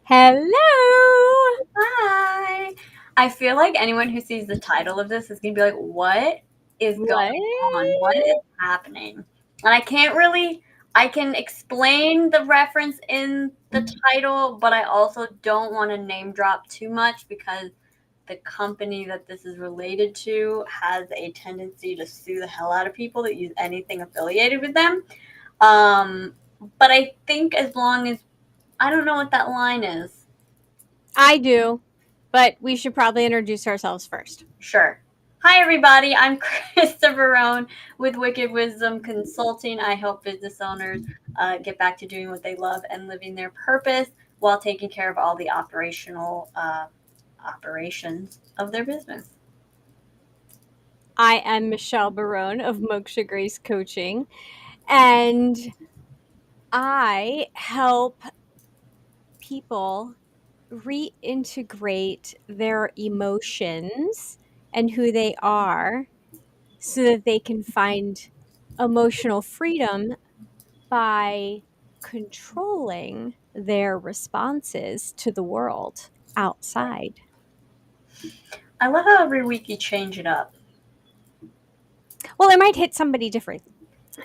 Hello! Hi. I feel like anyone who sees the title of this is going to be like, what is What? going on? What is happening? And I can explain the reference in the title, but I also don't want to name drop too much because the company that this is related to has a tendency to sue the hell out of people that use anything affiliated with them. Um, but I think as long as I don't know what that line is. I do, but we should probably introduce ourselves first. Sure. Hi, everybody. I'm Krista Barone with Wicked Wisdom Consulting. I help business owners get back to doing what they love and living their purpose while taking care of all the operational operations of their business. I am Michelle Barone of Moksha Grace Coaching, and I help people reintegrate their emotions and who they are so that they can find emotional freedom by controlling their responses to the world outside. I love how every week you change it up. Well, it might hit somebody different.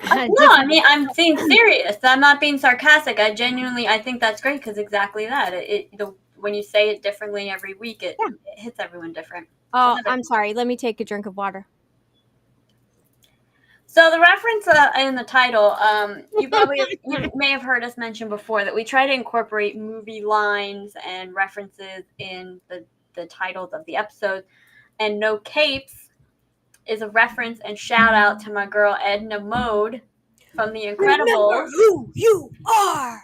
No, I mean, I'm being serious. I'm not being sarcastic. I think that's great because exactly that. When you say it differently every week, Yeah. it hits everyone different. I Oh, love it. I'm sorry. Let me take a drink of water. So the reference in the title, you may have heard us mention before that we try to incorporate movie lines and references in the titles of the episodes. And No Capes is a reference and shout out to my girl Edna Mode from The Remember Incredibles. who you are.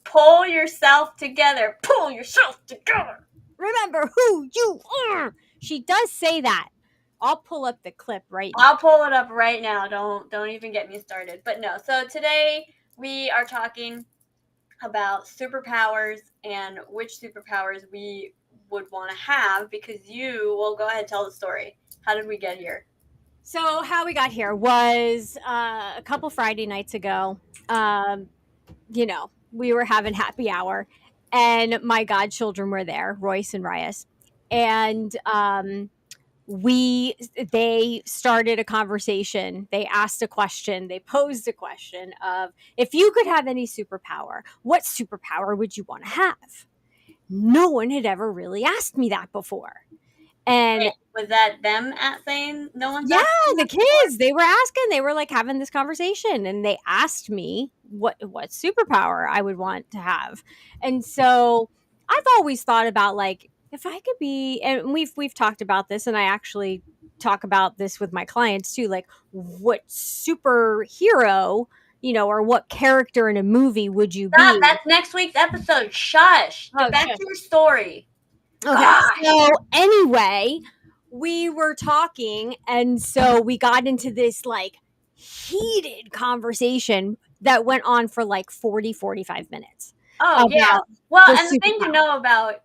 Pull yourself together. Pull yourself together. Remember who you are. She does say that. I'll pull up the clip right now. I'll pull it up right now. Don't even get me started. But no. So today we are talking about superpowers and which superpowers we would want to have because go ahead, tell the story. How did we get here? So, how we got here was a couple Friday nights ago. Um, we were having happy hour, and my godchildren were there, Royce and Rias, and we they started a conversation. They asked a question. They posed a question of, if you could have any superpower, what superpower would you want to have? No one had ever really asked me that before. And Wait, was that them at saying no one's yeah, asked them the that before? kids, they were asking, they were like having this conversation, and they asked me what superpower I would want to have. And so I've always thought about, like, if I could be, and we've talked about this, and I actually talk about this with my clients too, like, what superhero, or what character in a movie would you Stop. be? That's next week's episode. Shush. Get Oh, back to shit. your story. Okay. Gosh. So anyway, we were talking, and so we got into this like heated conversation that went on for like 40-45 minutes Oh yeah. about Well, the and the thing to superpower. know about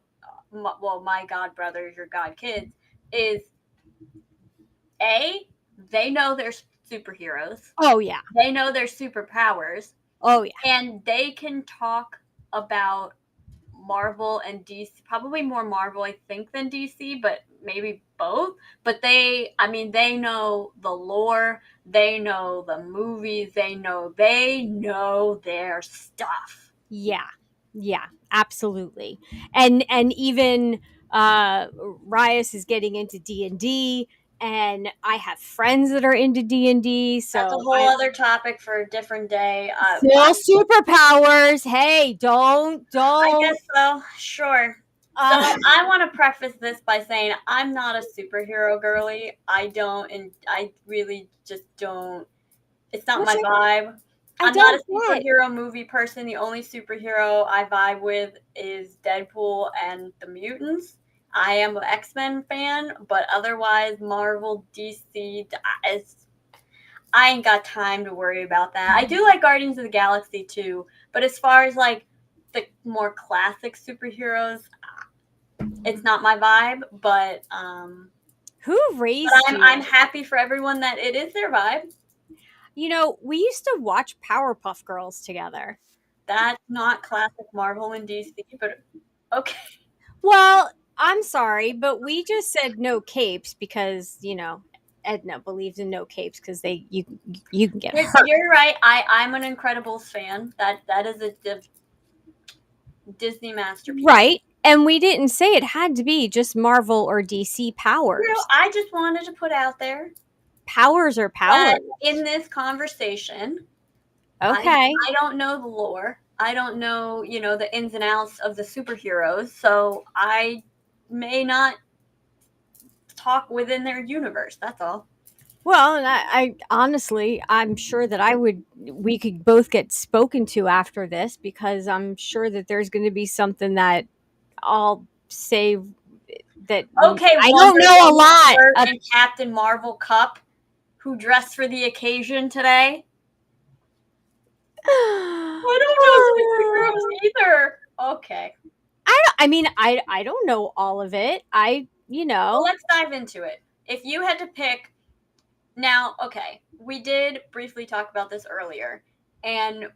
my god brothers, your god kids, is a they know they're superheroes. Oh yeah. They know their superpowers. Oh yeah. And they can talk about Marvel and DC, probably more Marvel, I think, than DC, but maybe both. But they know the lore, they know the movies, they know their stuff. Yeah. Yeah, absolutely. And even Rias is getting into D&D, and I have friends that are into D&D, That's a so whole other topic for a different day. still superpowers. Hey, don't I don't. guess so. Sure. So Uh, I want to preface this by saying I'm not a superhero girly. And I really just don't. It's not which my vibe. I I'm not a don't get. superhero movie person. The only superhero I vibe with is Deadpool and the Mutants. I am an X-Men fan, but otherwise Marvel, DC, I ain't got time to worry about that. I do like Guardians of the Galaxy too, but as far as like the more classic superheroes, it's not my vibe. Who But raised I'm you? happy for everyone that it is their vibe. We used to watch Powerpuff Girls together. That's not classic Marvel and DC, but okay. Well, I'm sorry, but we just said no capes because, Edna believes in no capes because you can get hurt. You're right. I'm an Incredibles fan. That is a Disney masterpiece. Right. And we didn't say it had to be just Marvel or DC No, powers. I just wanted to put out there Powers are that powers. in this conversation, Okay. I don't know the lore. I don't know, the ins and outs of the superheroes, so I may not talk within their universe. That's all. Well, and I honestly, I'm sure that we could both get spoken to after this because I'm sure that there's going to be something that I'll say that Okay, I don't Wonder know a Woman lot. shirt and Captain Marvel cup, who dressed for the occasion today. I don't know superheroes either. Okay. I mean, I don't know all of it. Well, let's dive into it. If you had to pick now, okay, we did briefly talk about this earlier, and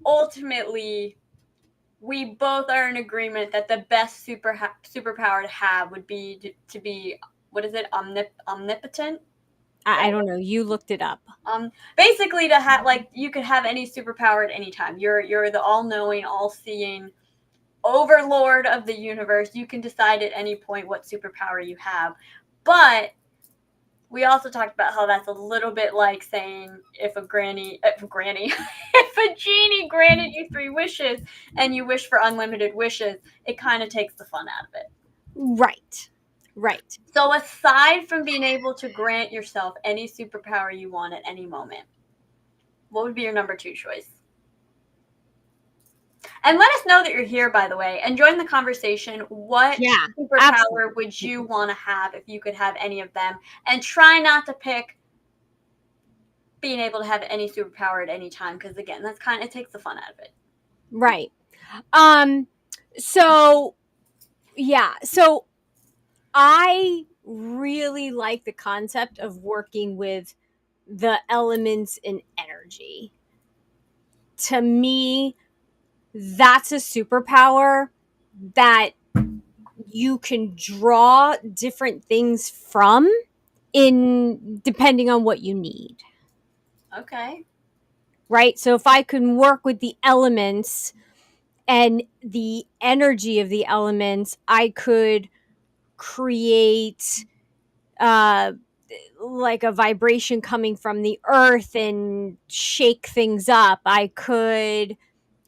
ultimately, we both are in agreement that the best superpower to have would be to be, what is it, omnipotent. I don't know. You looked it up. Basically, to have, like, you could have any superpower at any time. You're the all-knowing, all-seeing overlord of the universe. You can decide at any point what superpower you have, but we also talked about how that's a little bit like saying if a genie granted you 3 wishes and you wish for unlimited wishes, it kind of takes the fun out of it. Right. Right. So aside from being able to grant yourself any superpower you want at any moment, what would be your number 2 choice? And let us know that you're here, by the way, and join the conversation. What superpower absolutely. would you want to have if you could have any of them? And try not to pick being able to have any superpower at any time, because again, it takes the fun out of it. Right. So yeah. So I really like the concept of working with the elements in energy. To me, that's a superpower that you can draw different things from in depending on what you need. Okay. Right? So if I can work with the elements and the energy of the elements, I could create uh like a vibration coming from the earth and shake things up. I could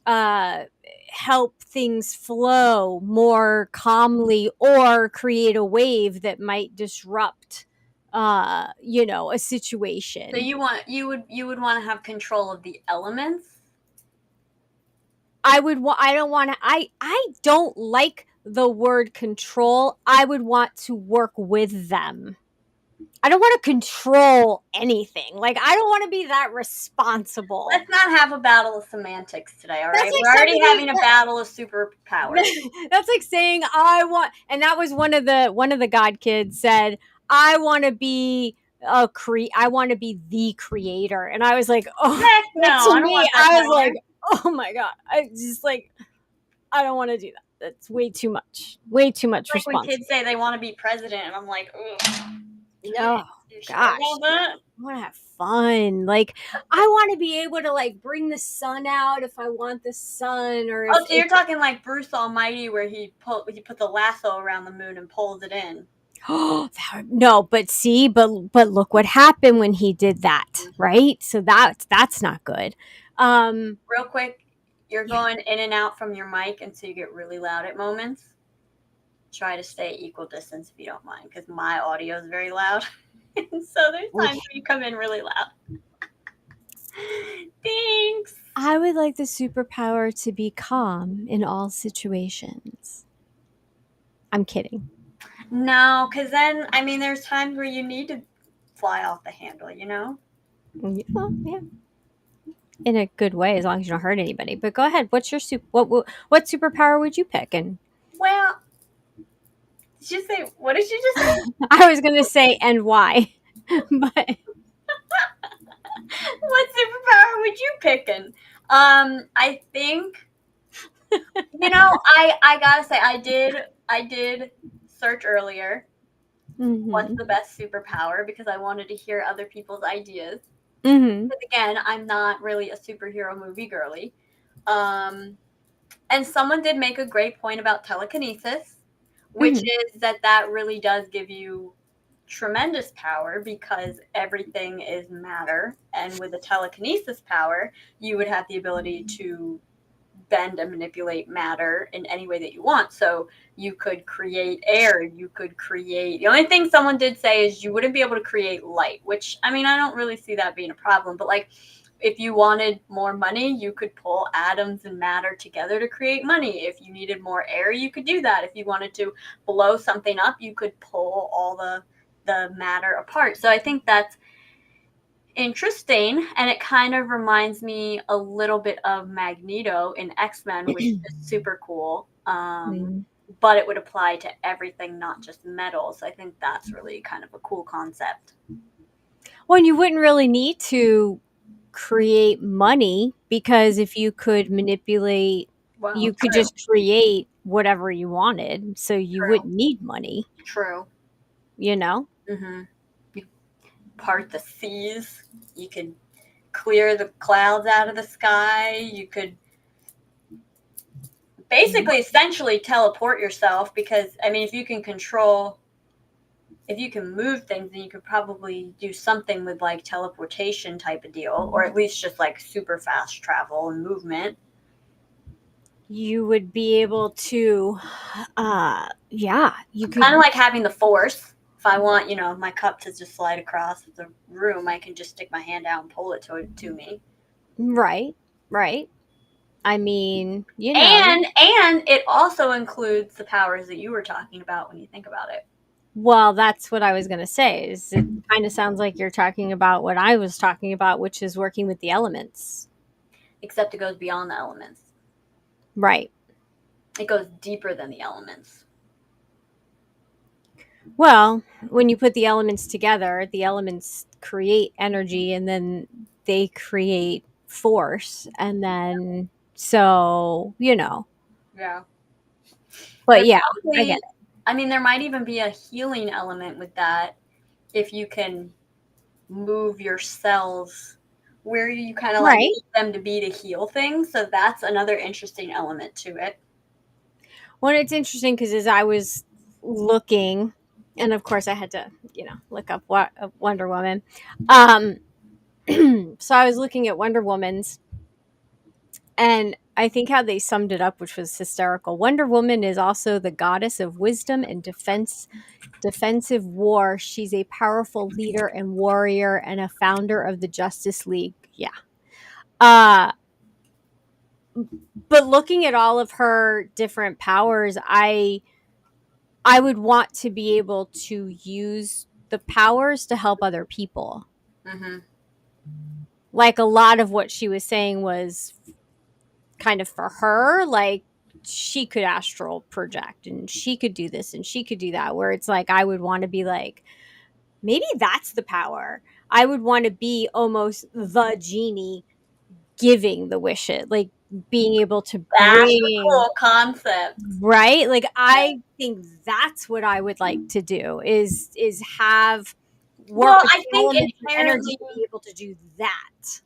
uh help things flow more calmly or create a wave that might disrupt a situation. So you would want to have control of the elements? I don't want to I don't like the word control. I would want to work with them. I don't want to control anything. Like, I don't want to be that responsible. Let's not have a battle of semantics today, all right? Like We're already having a battle of superpowers. That's like saying and that was one of the god kids said, I want to be I want to be the creator. And I was like, oh, Heck no, to I don't me, want that I was power. like, oh my God. I just like, I don't want to do that. That's way too much. Way too much Like when responsibility. kids say they want to be president, and I'm like, ugh. Oh, Sure gosh. about that? I want to have fun. Like, I want to be able to like bring the sun out if I want the sun, or Oh, so you're talking like Bruce Almighty, where he put the lasso around the moon and pulls it in. No, but see, but look what happened when he did that, right? So that's not good. Real quick, you're going in and out from your mic, and so you get really loud at moments. Try to stay equal distance if you don't mind, because my audio is very loud. And so there's times where you come in really loud. Thanks. I would like the superpower to be calm in all situations. I'm kidding. No, because then, I mean, there's times where you need to fly off the handle, you know? Well, yeah. In a good way, as long as you don't hurt anybody. But go ahead. What's your what superpower would you pick? And Well, did you say, what did you just say? I was going to say, and why? But what superpower would you pick? I think You know, I gotta say, I did search earlier what's Mm-hmm. the best superpower because I wanted to hear other people's ideas. Mm-hmm. Because again, I'm not really a superhero movie girly. Um, and someone did make a great point about telekinesis, which Mm-hmm. is that really does give you tremendous power because everything is matter. And with a telekinesis power, you would have the ability to bend and manipulate matter in any way that you want. So you could create air, you could create. The only thing someone did say is you wouldn't be able to create light, which I mean, I don't really see that being a problem, but like if you wanted more money, you could pull atoms and matter together to create money. If you needed more air, you could do that. If you wanted to blow something up, you could pull all the matter apart. So I think that's interesting, and it kind of reminds me a little bit of Magneto in X-Men, which is super cool. Mm. But it would apply to everything, not just metals. So I think that's really kind of a cool concept. Well, and you wouldn't really need to create money because if you could manipulate, Well, you could true, just create whatever you wanted. So you true, wouldn't need money, true. you know? Mm-hmm. You part the seas. You could clear the clouds out of the sky. You could basically, essentially, teleport yourself because I mean, if you can move things, then you could probably do something with like teleportation type of deal, or at least just like super fast travel and movement. You would be able to, yeah, you Kind of could, like having the force. If I want, my cup to just slide across the room, I can just stick my hand out and pull it to me. right, right. I mean, And it also includes the powers that you were talking about when you think about it. well, that's what I was going to say. Is it kind of sounds like you're talking about what I was talking about, which is working with the elements. Except it goes beyond the elements. Right. It goes deeper than the elements. Well, when you put the elements together, the elements create energy and then they create force. And then, so, Yeah. but There's yeah, I get probably, it. I mean, there might even be a healing element with that if you can move your cells where you kind of like Right. need them to be to heal things. So that's another interesting element to it. Well, it's interesting because as I was looking, and of course I had to, look up what Wonder Woman. Um, so I was looking at Wonder Woman's, and I think how they summed it up, which was hysterical. Wonder Woman is also the goddess of wisdom and defensive war. She's a powerful leader and warrior and a founder of the Justice League. Yeah. Uh but looking at all of her different powers, I would want to be able to use the powers to help other people. Mm-hmm. Like a lot of what she was saying was kind of for her, like she could astral project and she could do this and she could do that, where it's like I would want to be like, maybe that's the power. I would want to be almost the genie giving the wishes, like being able to That's the bring, cool concept. right? Like Yeah. I think that's what I would like to do is have work Well, with I the think elements and inherently, energy to be able to do that.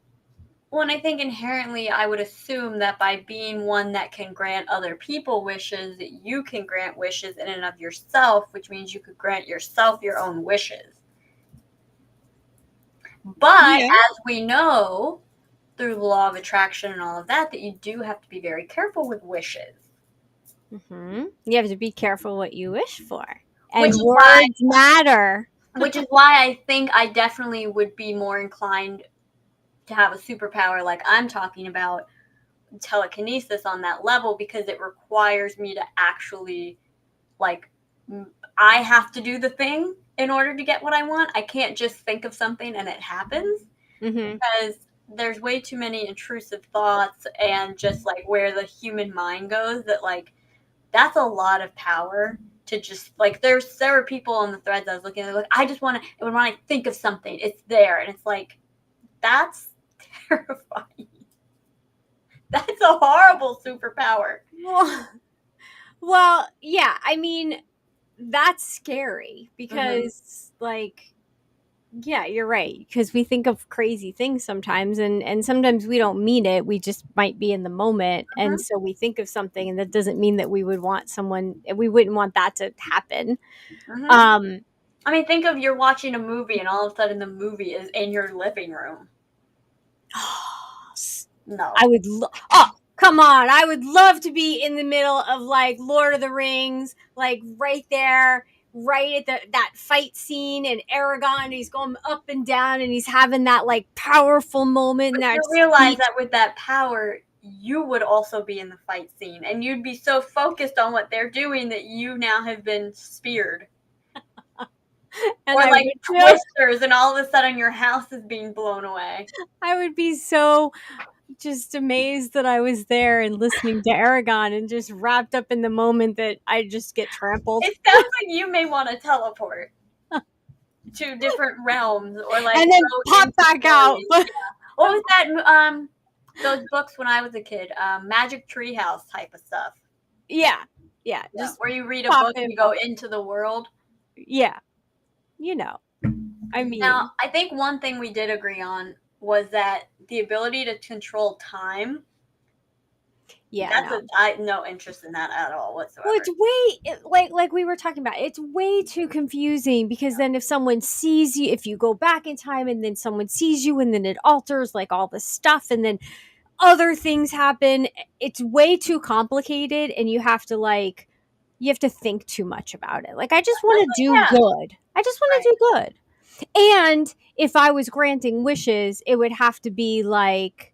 when I think inherently, I would assume that by being one that can grant other people wishes, that you can grant wishes in and of yourself, which means you could grant yourself your own wishes. But Yeah. as we know, through the law of attraction and all of that, that you do have to be very careful with wishes. You have to be careful what you wish for. Which And is why words matter. I think I definitely would be more inclined to have a superpower like I'm talking about, telekinesis on that level, because it requires me to actually like I have to do the thing in order to get what I want. I can't just think of something and it happens Hmm. because there's way too many intrusive thoughts and just like where the human mind goes, that like that's a lot of power to just like there were people on the threads I was looking at, like I just want to, when I think of something it's there, and it's like that's terrifying. That's a horrible superpower. Well, yeah, I mean, that's scary Mm-hmm. because, like, yeah, you're right. Because we think of crazy things sometimes, and sometimes we don't mean it. We just might be in the moment, and Mm-hmm. so we think of something, and that doesn't mean that we would want someone. We wouldn't want that to happen. Mm-hmm. Um, I mean, think of you're watching a movie and all of a sudden the movie is in your living room. No. I would. Oh, come on! I would love to be in the middle of like Lord of the Rings, like right there, right at that fight scene, and Aragon. He's going up and down, and he's having that like powerful moment, and But that you realize speech. that with that power, you would also be in the fight scene, and you'd be so focused on what they're doing that you now have been speared. And Or I like would feel, twisters, and all of a sudden your house is being blown away. I would be so just amazed that I was there and listening to Aragon and just wrapped up in the moment that I just get trampled. It sounds like you may want to teleport to different realms or like And then go pop into back out. stories. What was that? Those books when I was a kid, Magic Treehouse type of stuff. Yeah. Yeah. Yeah, Just where you read a pop book and in, you go pop. into the world. Yeah. You know, I Now, mean, I think one thing we did agree on was that the ability to control time. yeah, That's no. I no interest in that at all Well, whatsoever. it's like we were talking about. It's way too confusing because then if someone sees you, if you go back in time and then someone sees you and then it alters like all the stuff and then other things happen, it's way too complicated and you have to think too much about it. Like I just want to do Yeah, good. I just want right. to do good. And if I was granting wishes, it would have to be like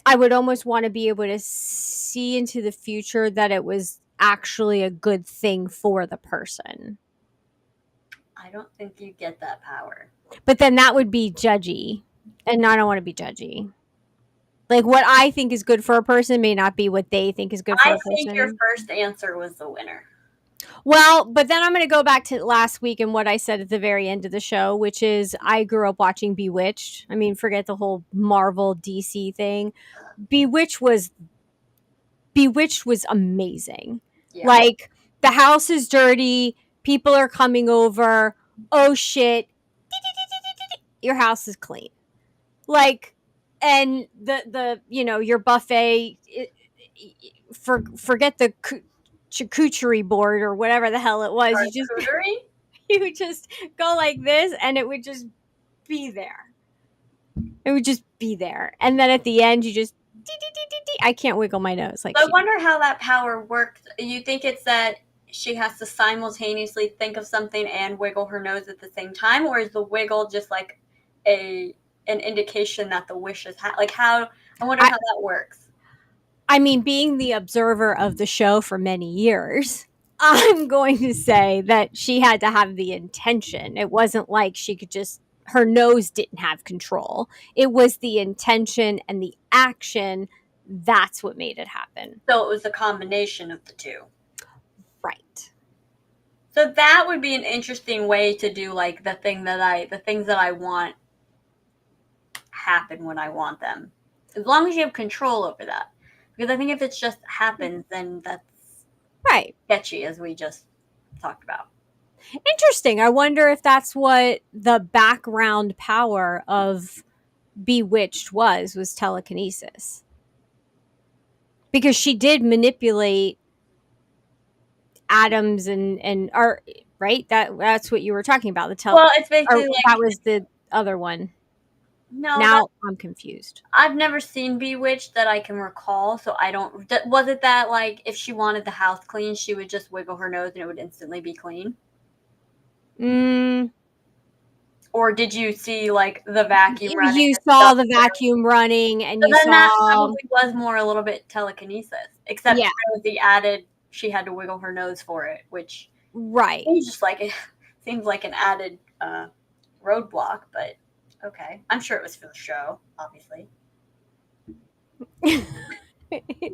I would almost want to be able to see into the future that it was actually a good thing for the person. I don't think you get that power. But then that would be judgy. And I don't want to be judgy. Like what I think is good for a person may not be what they think is good for I a think your person. first answer was the winner. Well, but then I'm going to go back to last week and what I said at the very end of the show, which is I grew up watching Bewitched. I mean, forget the whole Marvel DC thing. Bewitched was Bewitched was amazing. Yeah. Like the house is dirty, people are coming over. Oh shit, your house is clean. Like, and your buffet. Forget the charcuterie board or whatever the hell it was. Charcuterie? You would just go like this, and it would just be there. It would just be there, and then at the end, you just. I can't wiggle my nose like So I she. wonder how that power works. You think it's that she has to simultaneously think of something and wiggle her nose at the same time, or is the wiggle just like a an indication that the wish is like how? I wonder I, how that works. I mean, being the observer of the show for many years, I'm going to say that she had to have the intention. It wasn't like she could just, her nose didn't have control. It was the intention and the action. That's what made it happen. So it was a combination of the two. Right. So that would be an interesting way to do like the things that I want happen when I want them. As long as you have control over that. Because I think if it just happens, then that's Right. sketchy, as we just talked about. Interesting. I wonder if that's what the background power of Bewitched was telekinesis. Because she did manipulate atoms and are right that's what you were talking about Well, it's or basically like that was the other one. no, that Now I'm confused. I've never seen Bewitched that I can recall, so I don't. Was it that like if she wanted the house clean, she would just wiggle her nose and it would instantly be clean? mm, Or did you see like the vacuum running you and saw stuff? the vacuum running and So you then that saw probably was more a little bit telekinesis, except yeah for the added she had to wiggle her nose for it, which right. seems just like it seems like an added roadblock. But okay, I'm sure it was for the show, obviously.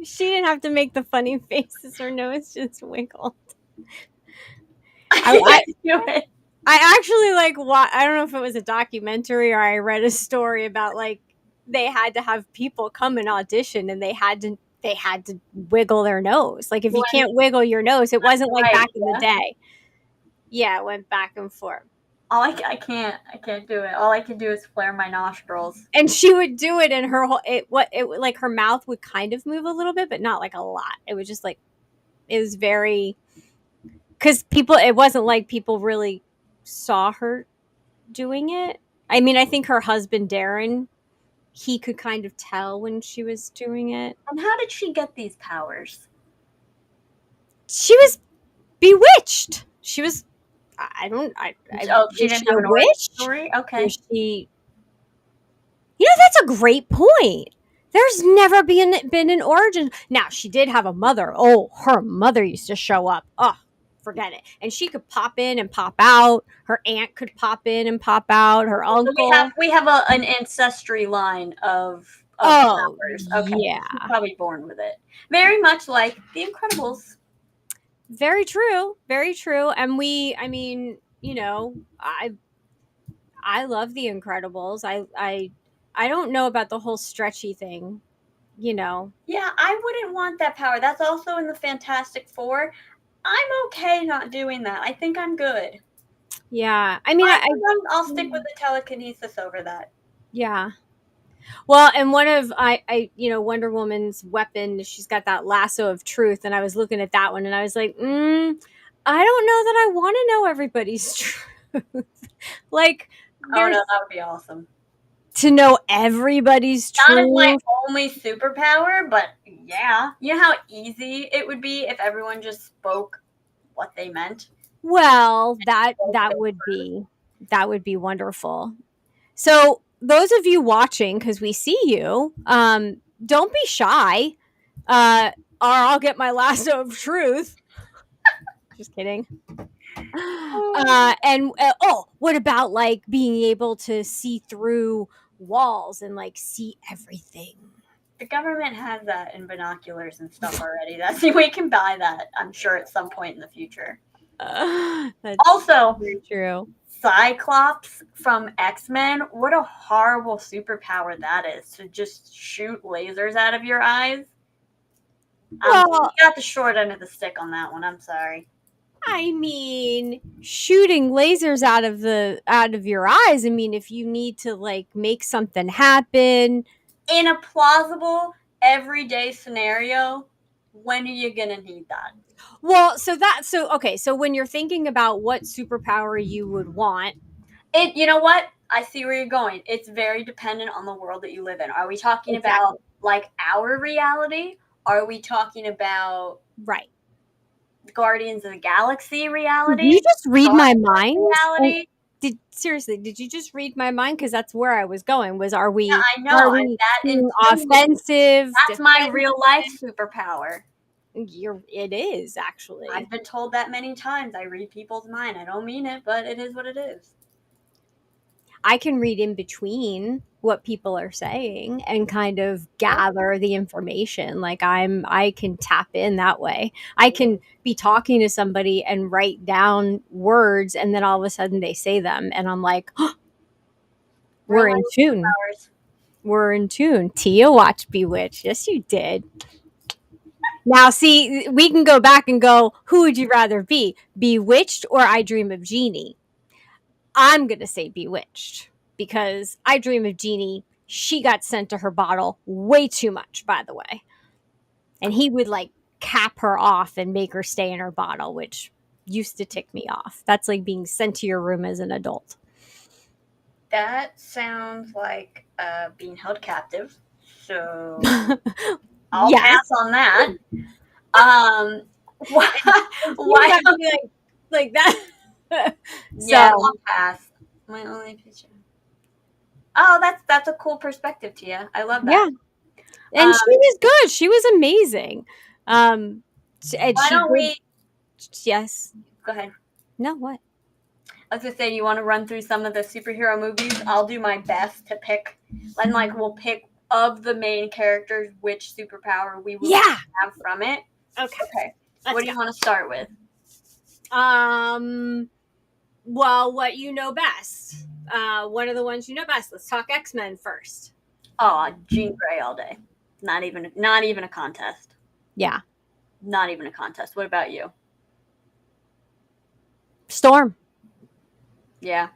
She didn't have to make the funny faces, her nose just wiggled. I I, can't do it. I actually like I don't know if it was a documentary or I read a story about like they had to have people come and audition, and they had to wiggle their nose. Like if you When can't wiggle your nose, it wasn't like right, back in the yeah. day. Yeah, it went back and forth. I can't do it. All I can do is flare my nostrils. And she would do it, and her whole it like her mouth would kind of move a little bit, but not like a lot. It was just like it was very because people. It wasn't like people really saw her doing it. I mean, I think her husband Darren, he could kind of tell when she was doing it. And how did she get these powers? She was bewitched. She was. I don't. I Oh, she was didn't she have a an origin witch? story? Was Okay. she? You know, that's a great point. There's never been an origin. Now she did have a mother. Oh, her mother used to show up. Oh, forget it. And she could pop in and pop out. Her aunt could pop in and pop out. Her So we have uncle. an ancestry line of Oh, powers. Okay. She's yeah. probably born with it. Very much like the Incredibles. Very true. Very true. And I mean, I love the Incredibles. I don't know about the whole stretchy thing, you know. Yeah, I wouldn't want that power. That's also in the Fantastic Four. I'm okay not doing that. I think I'm good. Yeah. I mean, I'll stick with the telekinesis over that. yeah. Well, and one of Wonder Woman's weapon, she's got that lasso of truth, and I was looking at that one, and I was like, I don't know that I want to know everybody's truth. Like, Oh no, there's that would be awesome. to know everybody's Not as my truth. only superpower, but yeah. You know how easy it would be if everyone just spoke what they meant? Well, that would be wonderful. So, those of you watching, because we see you, don't be shy. Or I'll get my lasso of truth. Just kidding. What about like being able to see through walls and like see everything? The government has that in binoculars and stuff already. That's we can buy that, I'm sure, at some point in the future. That's Also, very true. Cyclops from X-Men, what a horrible superpower that is, to just shoot lasers out of your eyes. You Well, got the short end of the stick on that one. I'm sorry. I mean, shooting lasers out of your eyes. I mean, if you need to like make something happen. In a plausible, everyday scenario, when are you gonna need that? Well, okay, so when you're thinking about what superpower you would want, You know what? I see where you're going. It's very dependent on the world that you live in. Are we talking exactly. about like our reality? Are we talking about Right. Guardians of the Galaxy Did reality? you just read my Star Wars mind? reality? Did you just read my mind? Because that's where I was going. Are Yeah, we I know. are And we that being includes offensive? that's my real life superpower. It is actually. I've been told that many times. I read people's mind. I don't mean it, but it is what it is. I can read in between what people are saying and kind of gather the information. Like I can tap in that way. I can be talking to somebody and write down words, and then all of a sudden they say them and I'm like, oh, we're Real in life tune. superpowers. We're in tune. Tia watched Bewitched. Yes, you did. Now, see, we can go back and go, who would you rather be? Bewitched or I Dream of Jeannie? I'm going to say Bewitched because I Dream of Jeannie, she got sent to her bottle way too much, by the way. And he would like cap her off and make her stay in her bottle, which used to tick me off. That's like being sent to your room as an adult. That sounds like being held captive. So I'll Yes. pass on that. Why? Why like that? Yeah, So, I'll pass. My only picture. Oh, that's a cool perspective, Tia. I love that. yeah. And she was good. She was amazing. And Why don't we? Yes. Go ahead. No, what? I was gonna say, you want to run through some of the superhero movies? I'll do my best to pick, and like we'll pick of the main characters which superpower we will have from it. Okay. What do you want to start with? Well, what you know best. One of the ones you know best. Let's talk X-Men first. Oh, Jean Grey all day. Not even a contest. Yeah. Not even a contest. What about you? Storm. Yeah.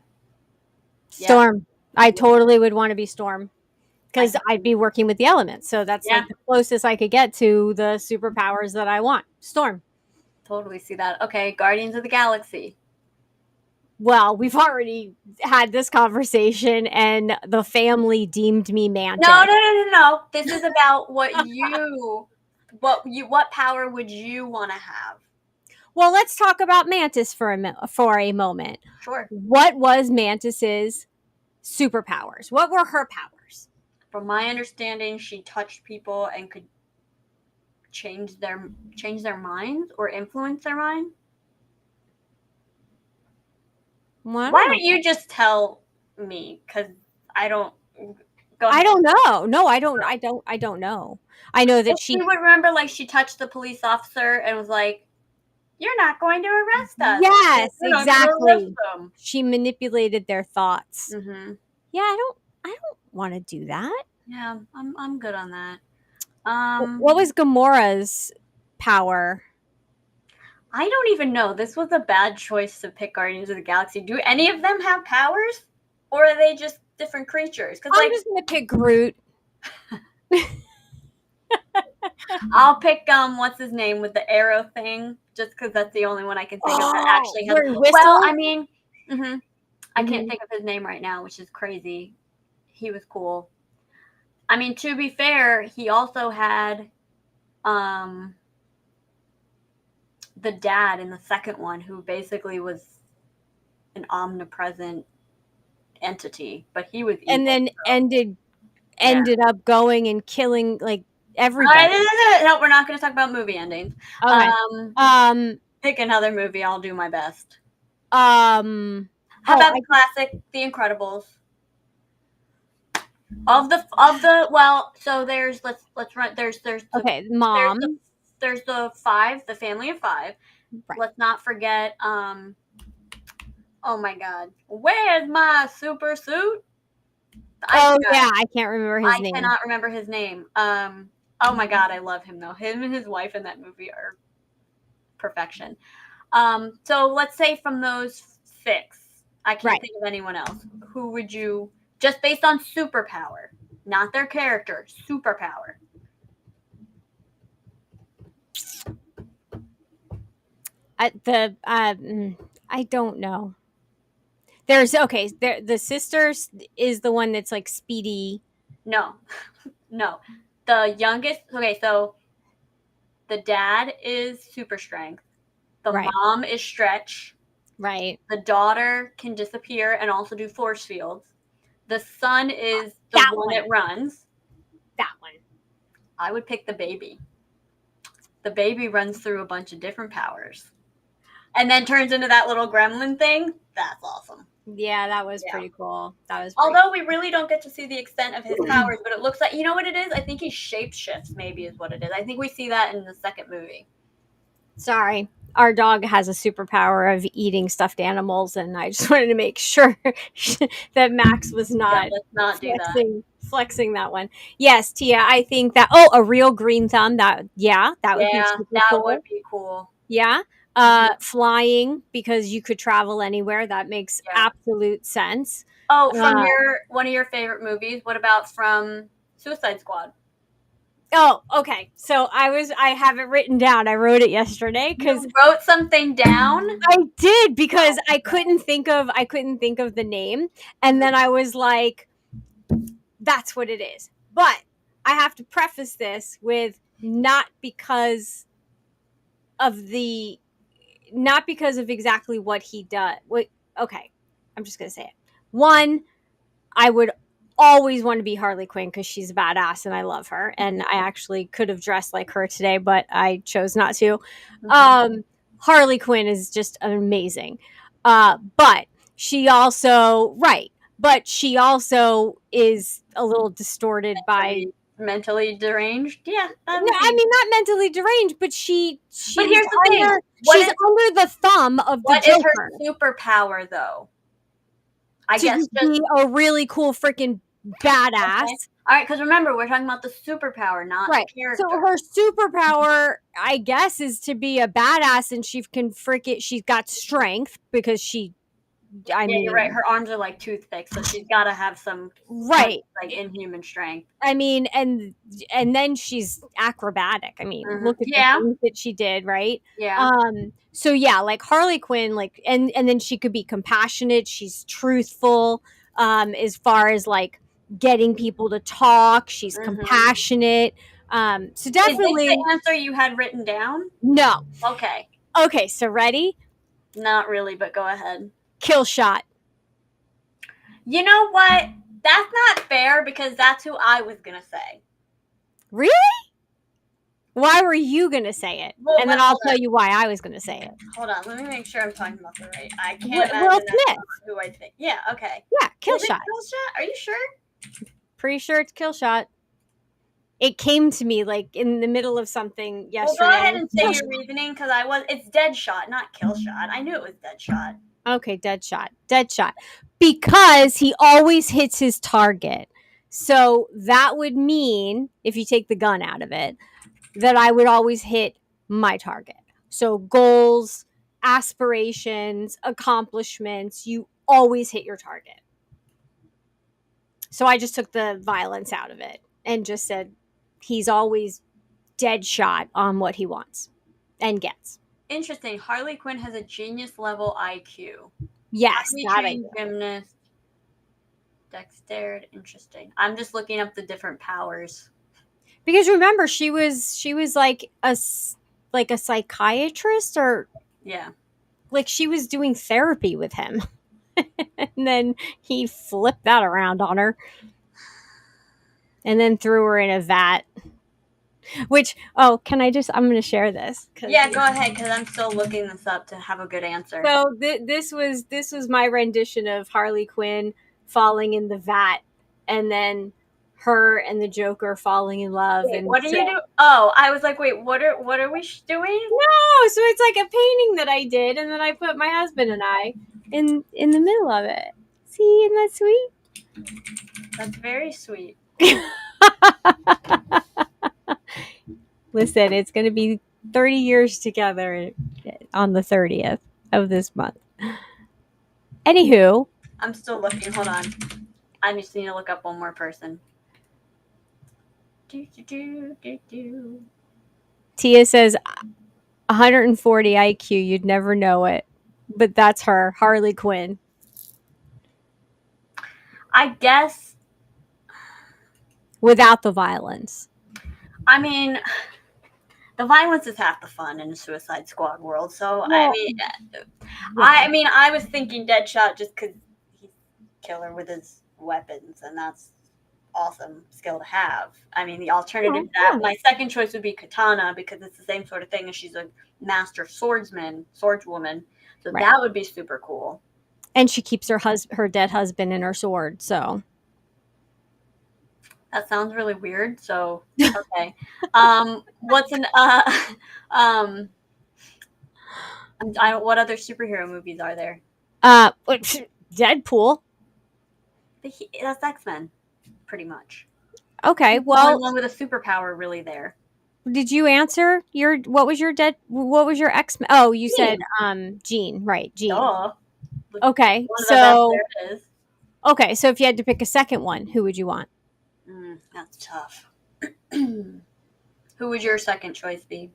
Yeah. Storm. I totally would want to be Storm I because can I'd be working with the elements. So that's yeah, like the closest I could get to the superpowers that I want. Storm. totally see that. Okay, Guardians of the Galaxy. Well, we've already had this conversation, and the family deemed me No, Mantis. no, no, no, no. This is about what power would you want to have? Well, let's talk about Mantis for a moment. Sure. What was Mantis's superpowers? What were her powers? From my understanding, she touched people and could change their minds or influence their mind. Well, Why don't you just tell me? Because I don't. Go ahead. I don't know. No, I don't. I don't know. I know that If she would remember, like she touched the police officer and was like, "You're not going to arrest us." Yes, We're not going to arrest exactly. them. She manipulated their thoughts. Mm-hmm. Yeah, I don't want to do that. Yeah, I'm good on that. What was Gamora's power? I don't even know. This was a bad choice to pick Guardians of the Galaxy. Do any of them have powers, or are they just different creatures? Because I'm like, just gonna pick Groot. I'll pick what's his name with the arrow thing, just because that's the only one I can think of that actually has. Where he Well, whistles? I mean, I can't Mhm. think of his name right now, which is crazy. He was cool. I mean, to be fair, he also had the dad in the second one, who basically was an omnipresent entity, but he was evil. And then so. ended up going and killing like All everybody. right, no, we're not going to talk about movie endings. Okay. Pick another movie. I'll do my best. How How about the classic, The Incredibles? Of the well, so let's run. There's okay, Mom. there's the five, the family of five. Right. Let's not forget. Oh my God, where's my super suit? Yeah, I can't remember his name. I cannot remember his name. Oh my God, I love him though. Him and his wife in that movie are perfection. So let's say from those six, I can't think of anyone else. Who would you, just based on superpower, not their character, superpower? I don't know. The sisters is the one that's like speedy. No, no. The youngest. Okay, so the dad is super strength. The mom is stretch. Right. The daughter can disappear and also do force fields. The son is the one that runs. That one. I would pick the baby. The baby runs through a bunch of different powers and then turns into that little gremlin thing. That's awesome. Yeah, that was pretty cool. Although we really don't get to see the extent of his powers, but it looks like, you know what it is? I think he shapeshifts, maybe is what it is. I think we see that in the second movie. Sorry. Our dog has a superpower of eating stuffed animals, and I just wanted to make sure that Max was not, flexing that one. Yes, Tia, I think that a real green thumb, that would be super cool. Would be cool. Yeah. Flying, because you could travel anywhere. That makes absolute sense. Oh, from one of your favorite movies. What about from Suicide Squad? Oh, okay. So I have it written down. I wrote it yesterday because wrote something down. I did, because I couldn't think of the name, and then I was like, that's what it is. But I have to preface this with not because of exactly what he does. Okay, I'm just gonna say it. One, I would always want to be Harley Quinn because she's a badass and I love her. And I actually could have dressed like her today, but I chose not to. Harley Quinn is just amazing. But she also is a little distorted by mentally deranged. Yeah. No, I mean, not mentally deranged, but she's But here's the thing. She's under the thumb of the Joker. What is her superpower, though? I guess be a really cool freaking badass. All right, because remember, we're talking about the superpower, not the Right. So character. her superpower, I guess, is to be a badass, and she can freak it. She's got strength because she. I Yeah, you're right. mean, Her arms are like toothpicks, so she's got to have some right. like inhuman strength. I mean, and then she's acrobatic. I mean, Hmm. look at the Yeah, things that she did, right? yeah. So yeah, like Harley Quinn, like and then she could be compassionate, she's truthful, as far as like getting people to talk, she's Hmm. compassionate. So Is this the definitely answer you had written down? no. Okay, Okay, so ready? not really, but go ahead. Kill shot. You know what? That's not fair because that's who I was gonna say. Really? Why were you gonna say it? Well, And then but I'll tell you why I was gonna say it. hold on. Let me make sure I'm talking about the right. I can't Will imagine that's Smith. not who I think. Yeah. Okay. Yeah, kill Is it shot. Killshot? Are you sure? Pretty sure it's kill shot. It came to me like in the middle of something Well, go yesterday. ahead and say your reasoning because it's dead shot, not kill shot. I knew it was dead shot. Okay, dead shot. Dead shot. Because he always hits his target. So that would mean, if you take the gun out of it, that I would always hit my target. So goals, aspirations, accomplishments, you always hit your target. So I just took the violence out of it and just said he's always dead shot on what he wants and gets. Interesting. Harley Quinn has a genius level IQ. Yes, Highly that I trained do. gymnast. Dexterity. Interesting. I'm just looking up the different powers. Because remember, she was like a psychiatrist, or Yeah. like she was doing therapy with him. And then he flipped that around on her and then threw her in a vat. Which, oh, can I just, I'm going to share this. Yeah, go ahead because I'm still looking this up to have a good answer. So this was my rendition of Harley Quinn falling in the vat, and then her and the Joker falling in love. Wait, And what do so, you do? Oh, I was like, wait, what are we doing? no, so it's like a painting that I did, and then I put my husband and I in the middle of it. See, isn't that sweet? That's very sweet. Listen, it's going to be 30 years together on the 30th of this month. Anywho, I'm still looking. Hold on. I just need to look up one more person. Tia says 140 IQ, you'd never know it. But that's her, Harley Quinn. I guess. Without the violence. I mean, the violence is half the fun in the Suicide Squad world. So Well, I mean, I was thinking Deadshot just because he's killer with his weapons, and that's awesome skill to have. I mean, the alternative to that, my second choice would be Katana because it's the same sort of thing, and she's a master swordswoman. So Right. that would be super cool. And she keeps her dead husband in her sword, so. That sounds really weird. So okay, what's an what other superhero movies are there? Deadpool. That's X-Men, pretty much. Okay, The only well, one with a superpower really there. did you answer what was your X-Men? Oh, you said Jean, right, Jean. Duh. Okay, One of the best there is. Okay, so if you had to pick a second one, who would you want? That's tough. Who would your second choice be?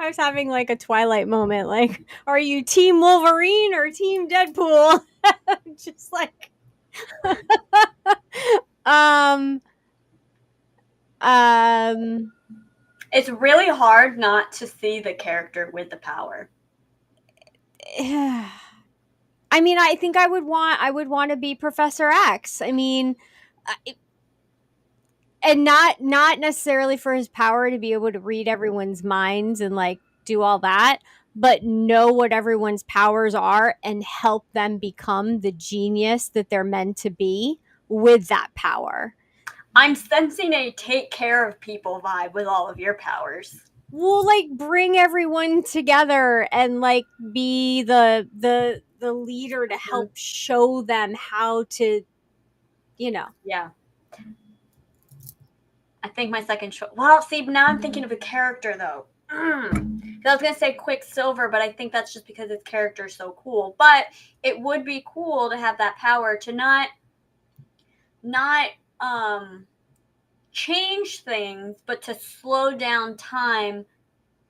I was having like a Twilight moment. Like, are you Team Wolverine or Team Deadpool? Just like, It's really hard not to see the character with the power. I mean, I think I would want to be Professor X. I mean, and not necessarily for his power to be able to read everyone's minds and like do all that, but know what everyone's powers are and help them become the genius that they're meant to be with that power. I'm sensing a take care of people vibe with all of your powers. We'll like bring everyone together and like be the leader to help show them how to, you know. Yeah. I think my second choice. Well, see, now I'm thinking of a character though. 'Cause I was gonna say Quicksilver, but I think that's just because his character is so cool. But it would be cool to have that power to not change things, but to slow down time.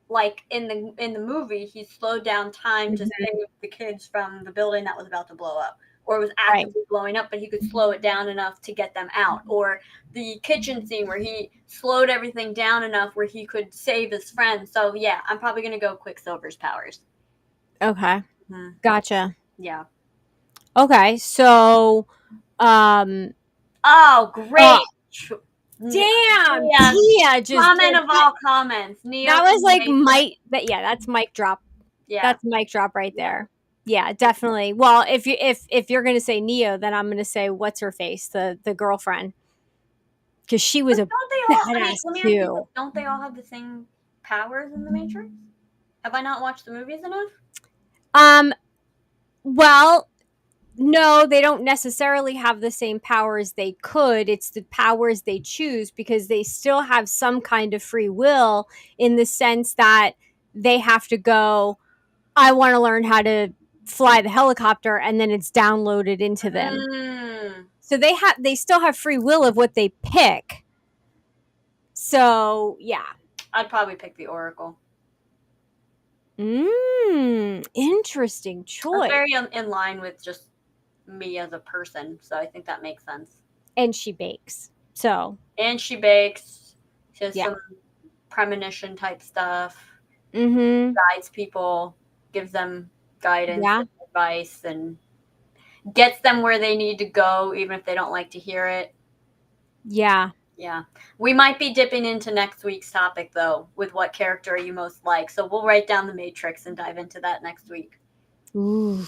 Like in the movie, he slowed down time to Mhm. save the kids from the building that was about to blow up, or it was Right. actively blowing up, but he could slow it down enough to get them out. Or the kitchen scene where he slowed everything down enough where he could save his friends. So yeah, I'm probably gonna go Quicksilver's powers. Okay. Hmm. Gotcha. Yeah. Okay. So, um, Oh, oh, great. damn, Yeah. Tia just Comment did of that. all comments. Neo That from was the like Matrix. yeah, that's mic drop. Yeah. That's mic drop right Yeah. there. Yeah, definitely. Well, if you're gonna say Neo, then I'm gonna say what's her face, the girlfriend, because she was But a don't they all? I mean, badass let me ask you this: too. don't they all have the same powers in the Matrix? Have I not watched the movies enough? Um, well, no, they don't necessarily have the same powers they could. It's the powers they choose because they still have some kind of free will in the sense that they have to go, I want to learn how to fly the helicopter, and then it's downloaded into them. Mm, So they still have free will of what they pick. So, yeah. I'd probably pick the Oracle. Interesting That's choice. very in line with just me as a person, so I think that makes sense. And she bakes. So, And she bakes. She has yeah. some premonition type stuff. Mhm. Guides people, gives them guidance Yeah. and advice, and gets them where they need to go, even if they don't like to hear it. Yeah. Yeah. We might be dipping into next week's topic, though, with what character you most like. So we'll write down the Matrix and dive into that next week. Ooh,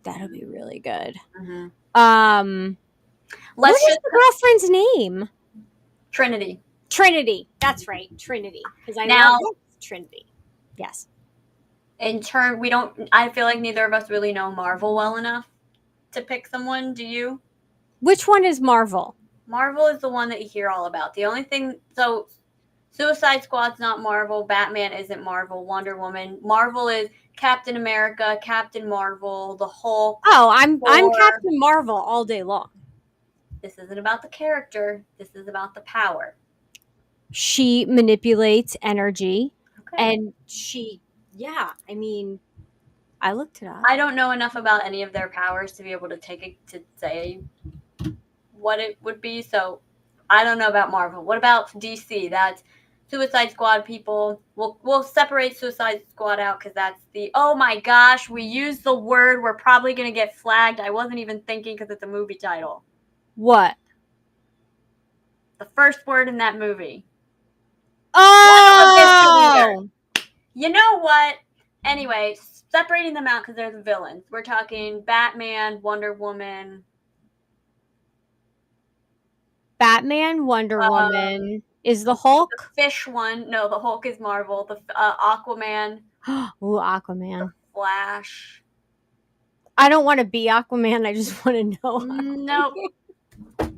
that'll be really good. Mm-hmm. What Let's is just the girlfriend's name? Trinity. Trinity. That's right, Trinity. Because I love Now, Trinity. Yes. in turn, we don't. I feel like neither of us really know Marvel well enough to pick someone. Do you? Which one is Marvel? Marvel is the one that you hear all about. The only thing, so Suicide Squad's not Marvel. Batman isn't Marvel. Wonder Woman. Marvel is Captain America, Captain Marvel, the Hulk. Oh, I'm Thor. Captain Marvel all day long. This isn't about the character. This is about the power. She manipulates energy, Okay. and yeah, I mean, I looked it up. I don't know enough about any of their powers to be able to take it to say what it would be. So I don't know about Marvel. What about DC? That's Suicide Squad people. We'll separate Suicide Squad out because that's the, oh my gosh, we used the word. We're probably gonna get flagged. I wasn't even thinking because it's a movie title. What? The first word in that movie. Oh, You know what? Anyway, separating them out because they're the villains. We're talking Batman, Wonder Woman. Batman, Wonder Um, Woman. Is the the Hulk? fish one. No, the Hulk is Marvel. The Aquaman, Ooh, Aquaman. Flash. I don't want to be Aquaman. I just want to know Nope. Aquaman.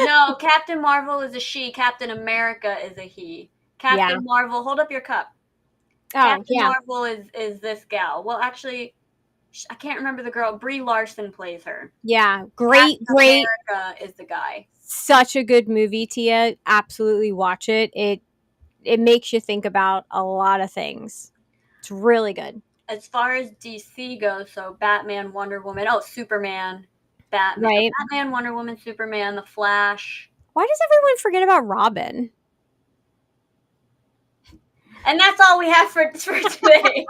No, Captain Marvel is a she. Captain America is a he. Yeah. Captain Marvel, hold up your cup. Oh, Captain yeah. Marvel is this gal. Well, actually, I can't remember the girl. Brie Larson plays her. Yeah. Great, Captain great. America is the guy. Such a good movie, Tia. Absolutely watch it. It makes you think about a lot of things. It's really good. As far as DC goes, so Batman, Wonder Woman, oh, Superman, Right? Batman, Wonder Woman, Superman, The Flash. Why does everyone forget about Robin? And that's all we have for today.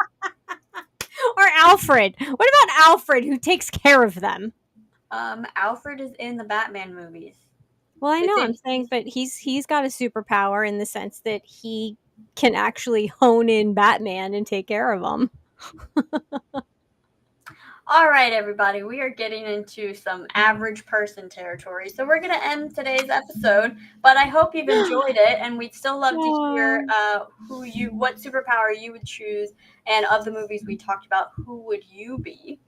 Or Alfred? What about Alfred, who takes care of them? Alfred is in the Batman movies. Well, I It's know in I'm saying, but he's got a superpower in the sense that he can actually hone in Batman and take care of them. All right, everybody, we are getting into some average person territory. So we're going to end today's episode, but I hope you've enjoyed it, and we'd still love to hear what superpower you would choose, and of the movies we talked about, who would you be?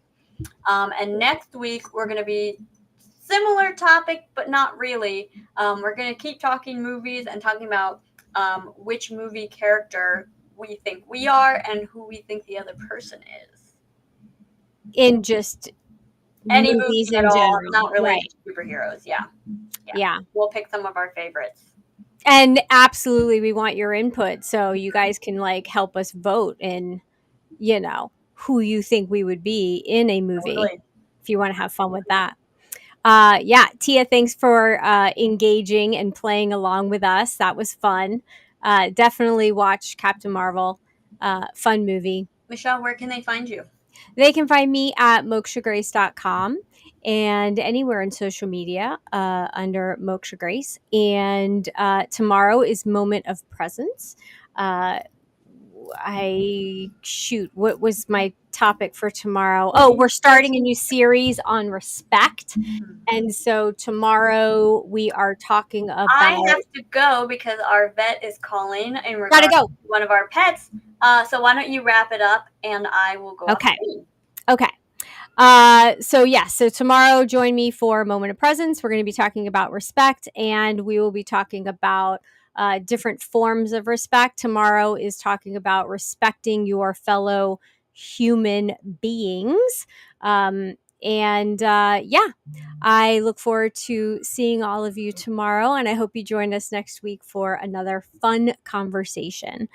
And next week we're going to be similar topic, but not really. We're going to keep talking movies and talking about which movie character we think we are and who we think the other person is. In just Any movies movie at in all, general. not related Right. to superheroes. Yeah. Yeah. We'll pick some of our favorites. And absolutely, we want your input so you guys can like help us vote in, who you think we would be in a movie Totally. if you want to have fun with that. Yeah, Tia, thanks for engaging and playing along with us. That was fun. Definitely watch Captain Marvel. Fun movie. Michelle, where can they find you? They can find me at mokshagrace.com and anywhere on social media under Moksha Grace. And tomorrow is Moment of Presence. What was my topic for tomorrow? Oh, we're starting a new series on respect. And so tomorrow we are talking about. I have to go because our vet is calling in Gotta regards go. to one of our pets. So why don't you wrap it up and I will go Okay. upstairs. Okay. So tomorrow join me for Moment of Presence. We're going to be talking about respect, and we will be talking about different forms of respect. Tomorrow is talking about respecting your fellow human beings. Yeah, I look forward to seeing all of you tomorrow, and I hope you join us next week for another fun conversation.